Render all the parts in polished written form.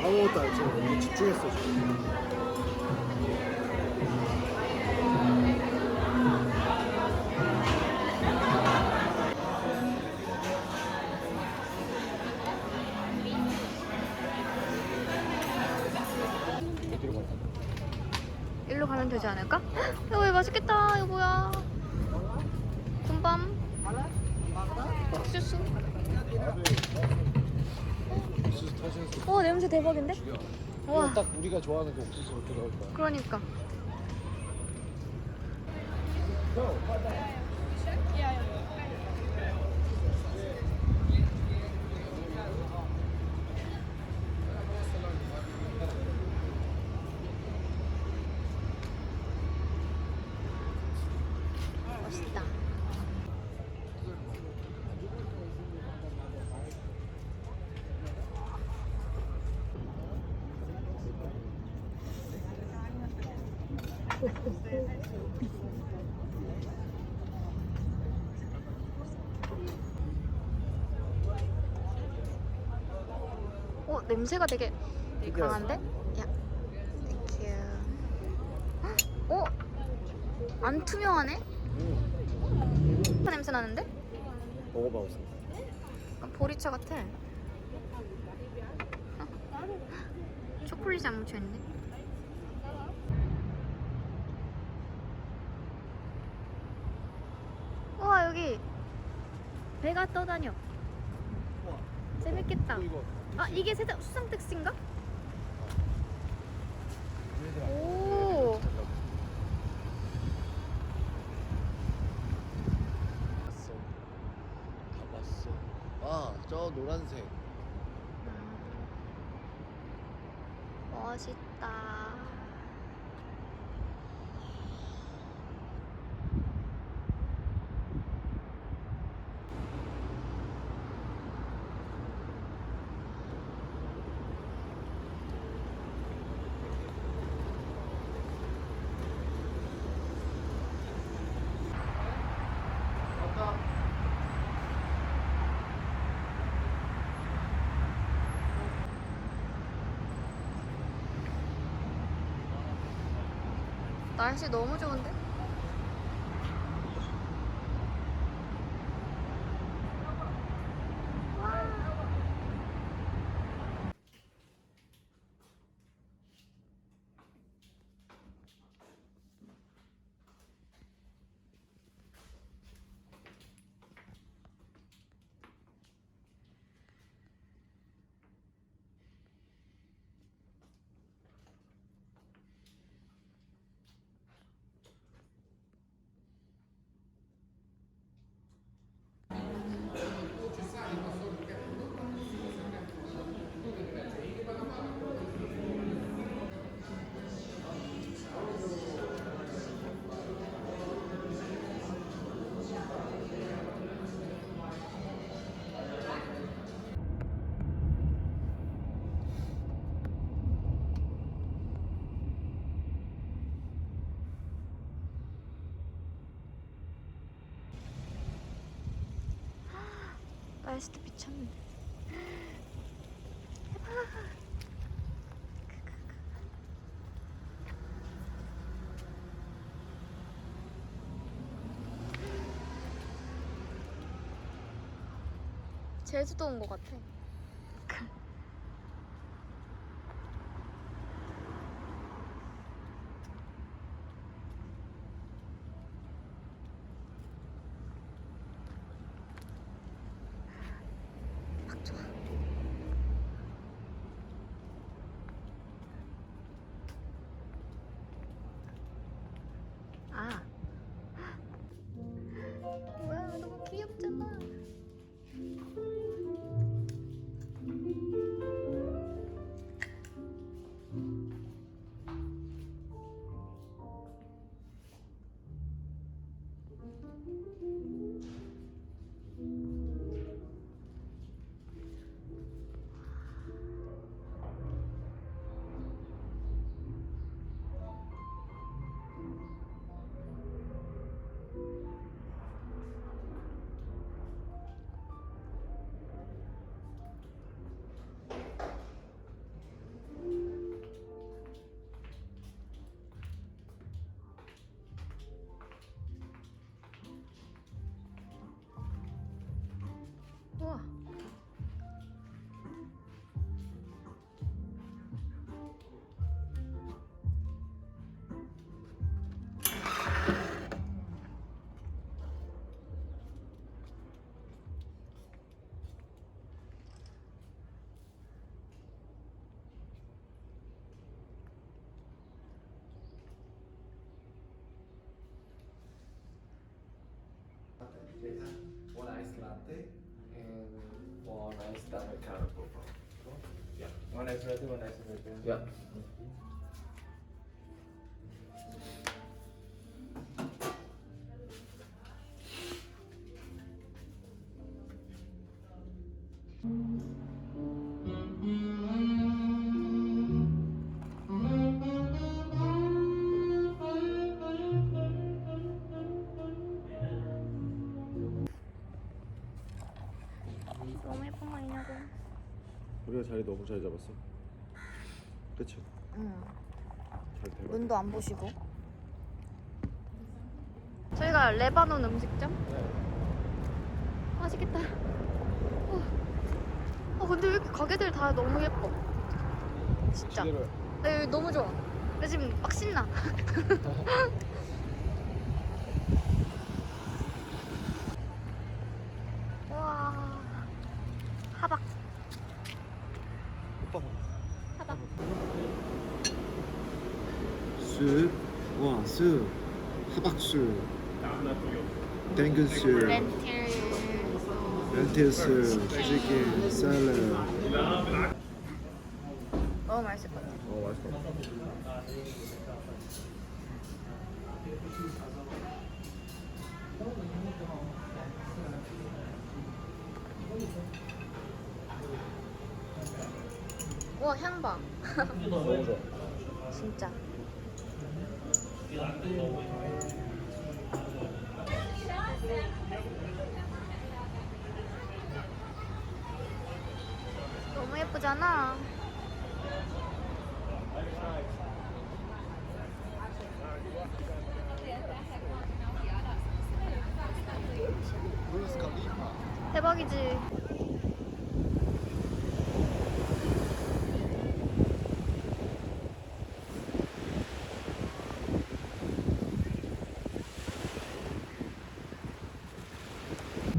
아무것도 안 치고 너무 집중했어 지금. 일로 가면 되지 않을까? 여보 이거 맛있겠다. 이거 뭐야? 군밤 옥수수. 옥수수 타셔서. 와 냄새 대박인데? 와 딱 우리가 좋아하는 그 옥수수로 들어올 거야. 그러니까. 맛있다. 냄새가 되게 강한데? 야, 땡큐. 안 투명하네? 냄새 나는데? 먹어봐 우선. 약간 보리차 같아. 초콜릿이 안 묻혀있네. 우와 여기 배가 떠다녀. 재밌겠다. 아 이게 수상 택시인가? 오. 봤어. 다 봤어. 아, 저 노란색. 멋있다. 날씨 너무 좋은데? 날씨도 미쳤네. 제주도 온 것 같아. 막 좋아. 아. 뭐야, 너무 귀엽잖아. 우와. One ice latte and one ice americano, por favor. Yeah. One ice latte, one ice americano. Yeah. 너무 예쁜 거 있냐고. 우리가 자리 너무 잘 잡았어. 그치? 응. 잘 대박. 눈도 안 보시고. 저희가 레바논 음식점? 맛있겠다. 근데 왜 이렇게 가게들 다 너무 예뻐. 진짜. 시계를 나 여기 너무 좋아. 나 지금 막 신나. 와. 하박. 오빠 하박. 쑥, 와, 쑥, 하박쑥, 땡근쑥, 렌틸. 렌틸쑥, 치킨, 샐러드. 너무 맛있을 것 같아. 맛있을 것 같아. 와, 향 봐. 너무 좋아. 진짜. 너무 예쁘잖아. 대박이지.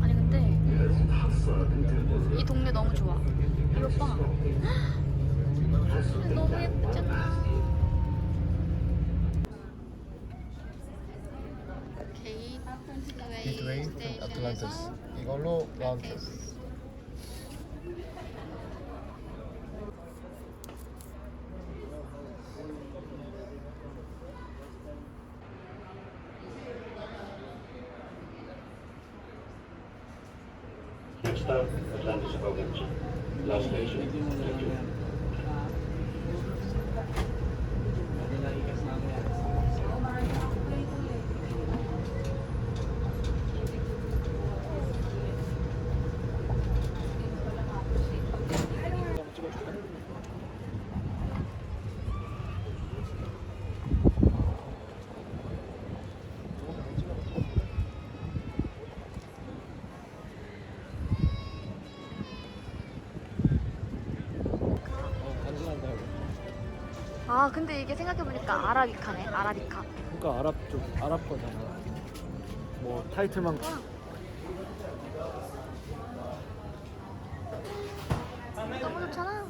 아니 근데 이 동네 너무 좋아. 이거 봐. 너무 예쁘잖아. 게이트웨이 스테이션에서 이걸로 라운드. Next stop, Atlantis Bogotá. Last station, thank you. 아 근데 이게 생각해보니까 아라비카네. 아라비카. 그러니까 아랍 거잖아. 뭐 타이틀만 너무 좋잖아.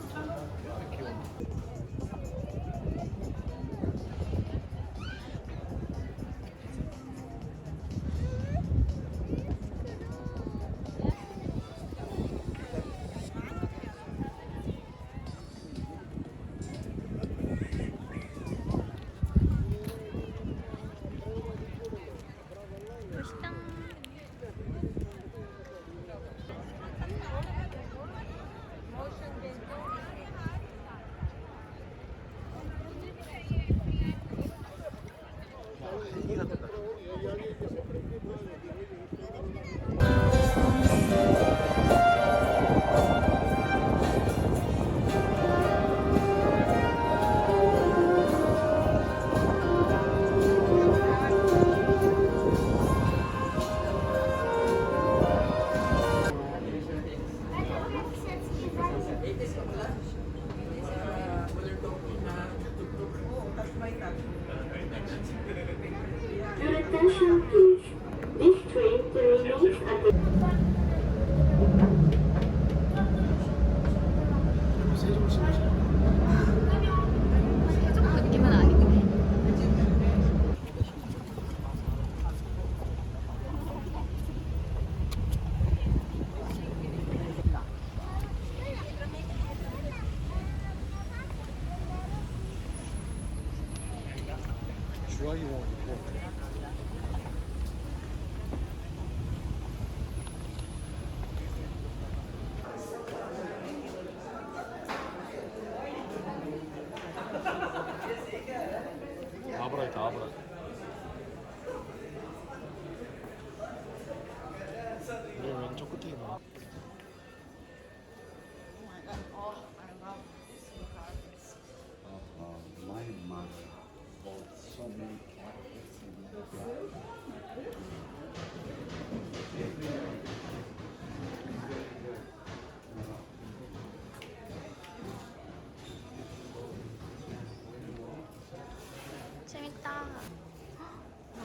맛있다. Your attention please. This train terminates at the 세종 느낌은 아닌데. 주라기 공원 있고. 아브라. 우리 왼쪽 끝에 있나? My mother bought so many cats in the 재밌다. 와.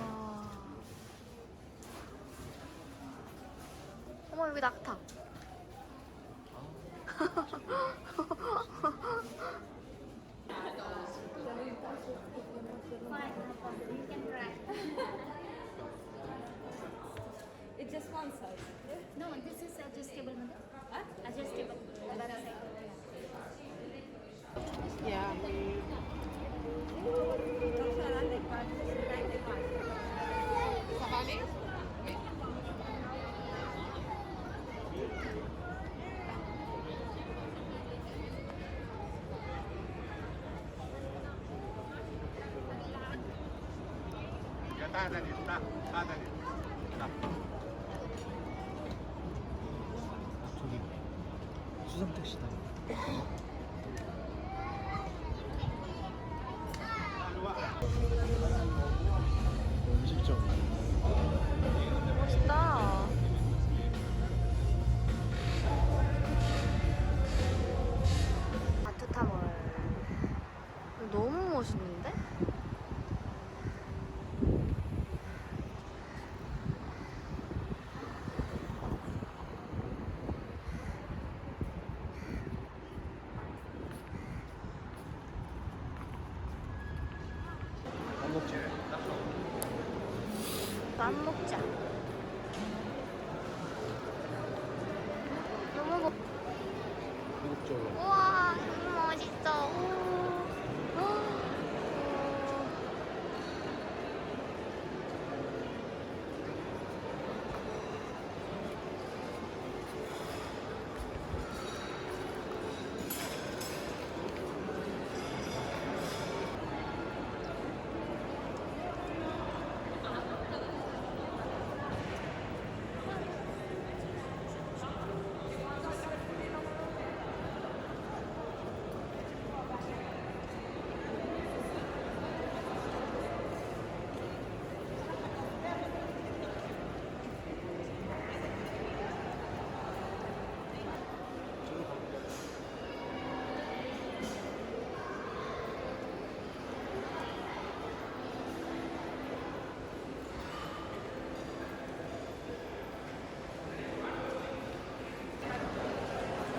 어머 여기 낙타. It's just one size. No, this is adjustable, madam. What? Adjustable. That side. Yeah. 저기 수상 택시다. 음식점. 멋있다. 멋있는데? 안 먹지? 밥 먹자. 너무 고... 미국적으로. 우와, 너무 멋있어. 오.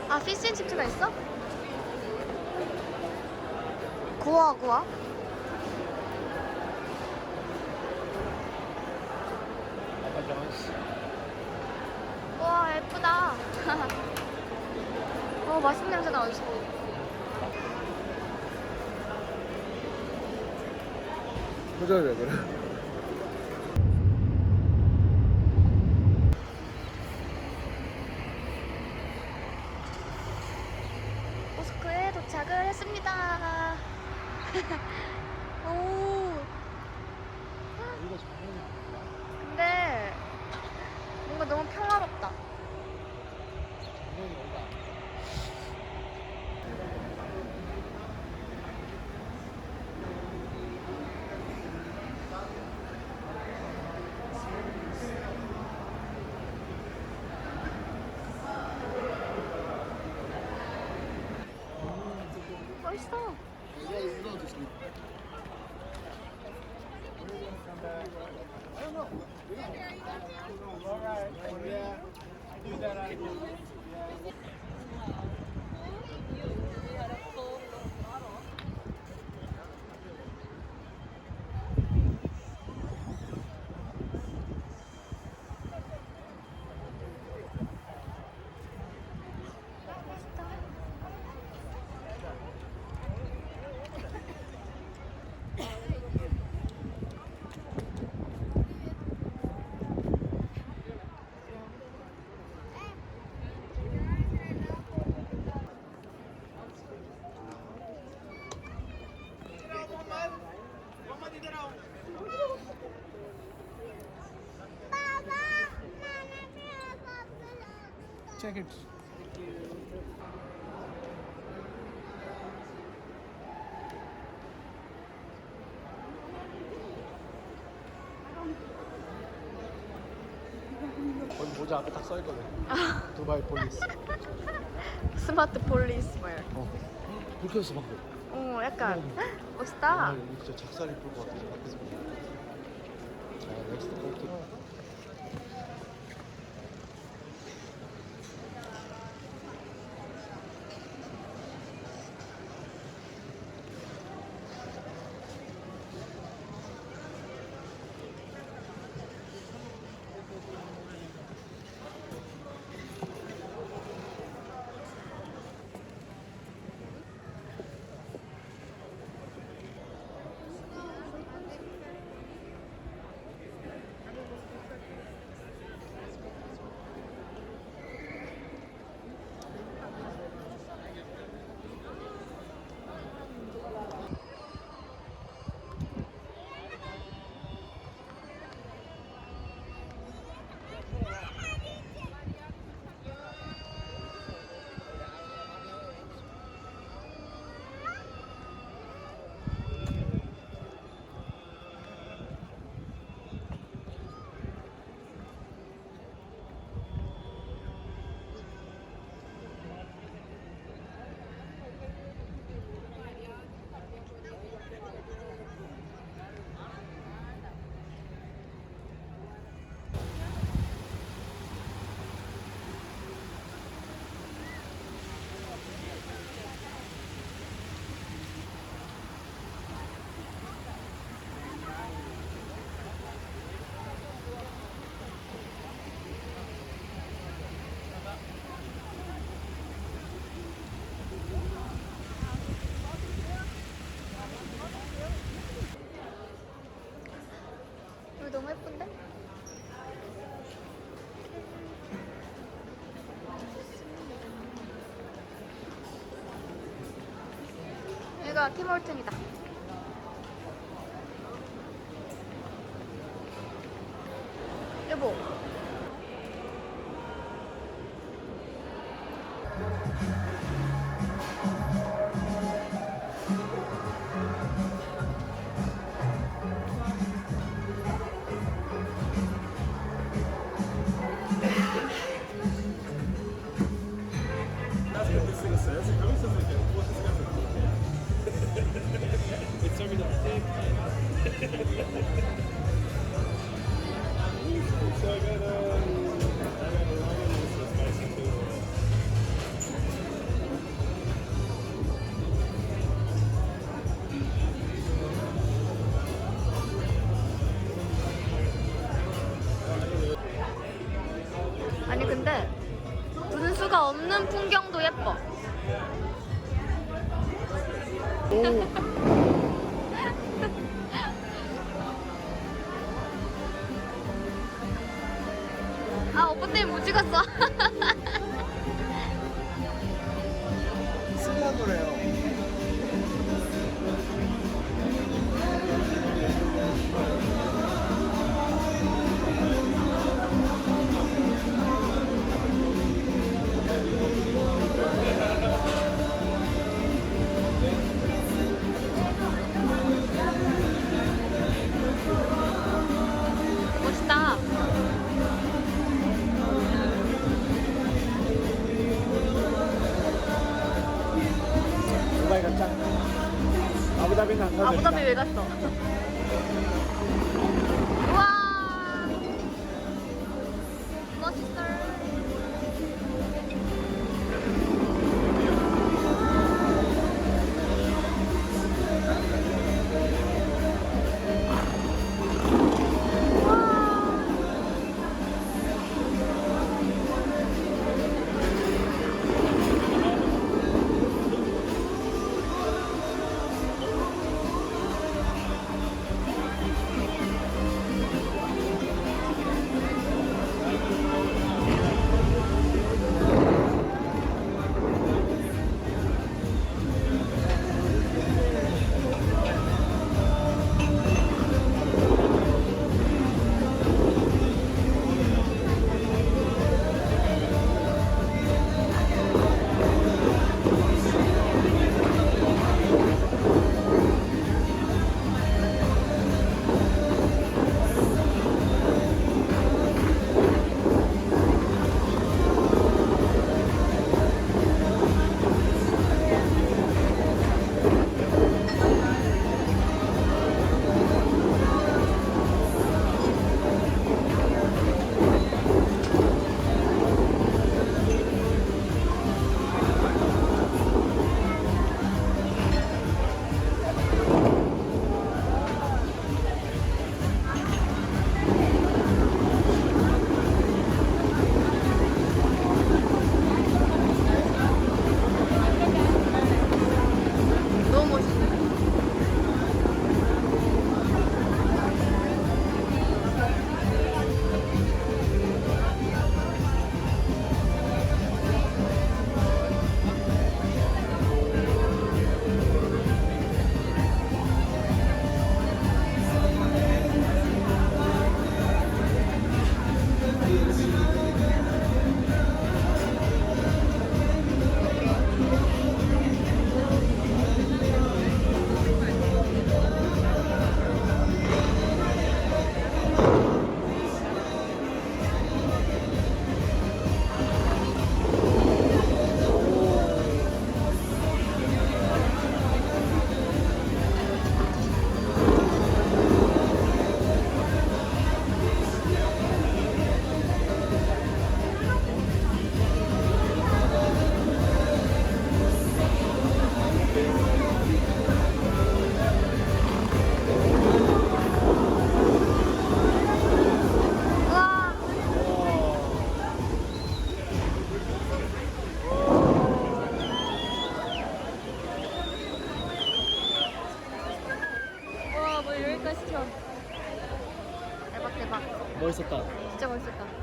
아, 피쉬앤칩스가 있어? 구워, 구워. 아빠 존스. 우와, 예쁘다. 맛있는 냄새 나, 어디서. 표정이 왜 그래? 모스크에 도착을 했습니다. 오. 여기가 정말 근데 뭔가 너무 평화롭다. 정말 뭔가. 멋있어. Check it. 거기 모자 앞에 딱 써있거든. 두바이 폴리스. 스마트 폴리스 말. 불 켰어 방금. 약간 아 멋있다. 여기 진짜 작살 이쁠 것 같아. 밖에서 보면. 자, 넥스트 포트. 여기가 팀홀튼이다. 여보. 아니 근데 분수가 없는 풍경도 예뻐. 아 오빠 때문에 못 찍었어. 신기한 노래요. 멋있다. 두바이 갔자. 아부다비는 안 가도 아부다비 되니까. 왜 갔어? 우와. 멋있어. 너무 멋있어. 우와. 우와 뭘 여기까지 켜. 대박 대박. 멋있었다. 진짜 멋있었다.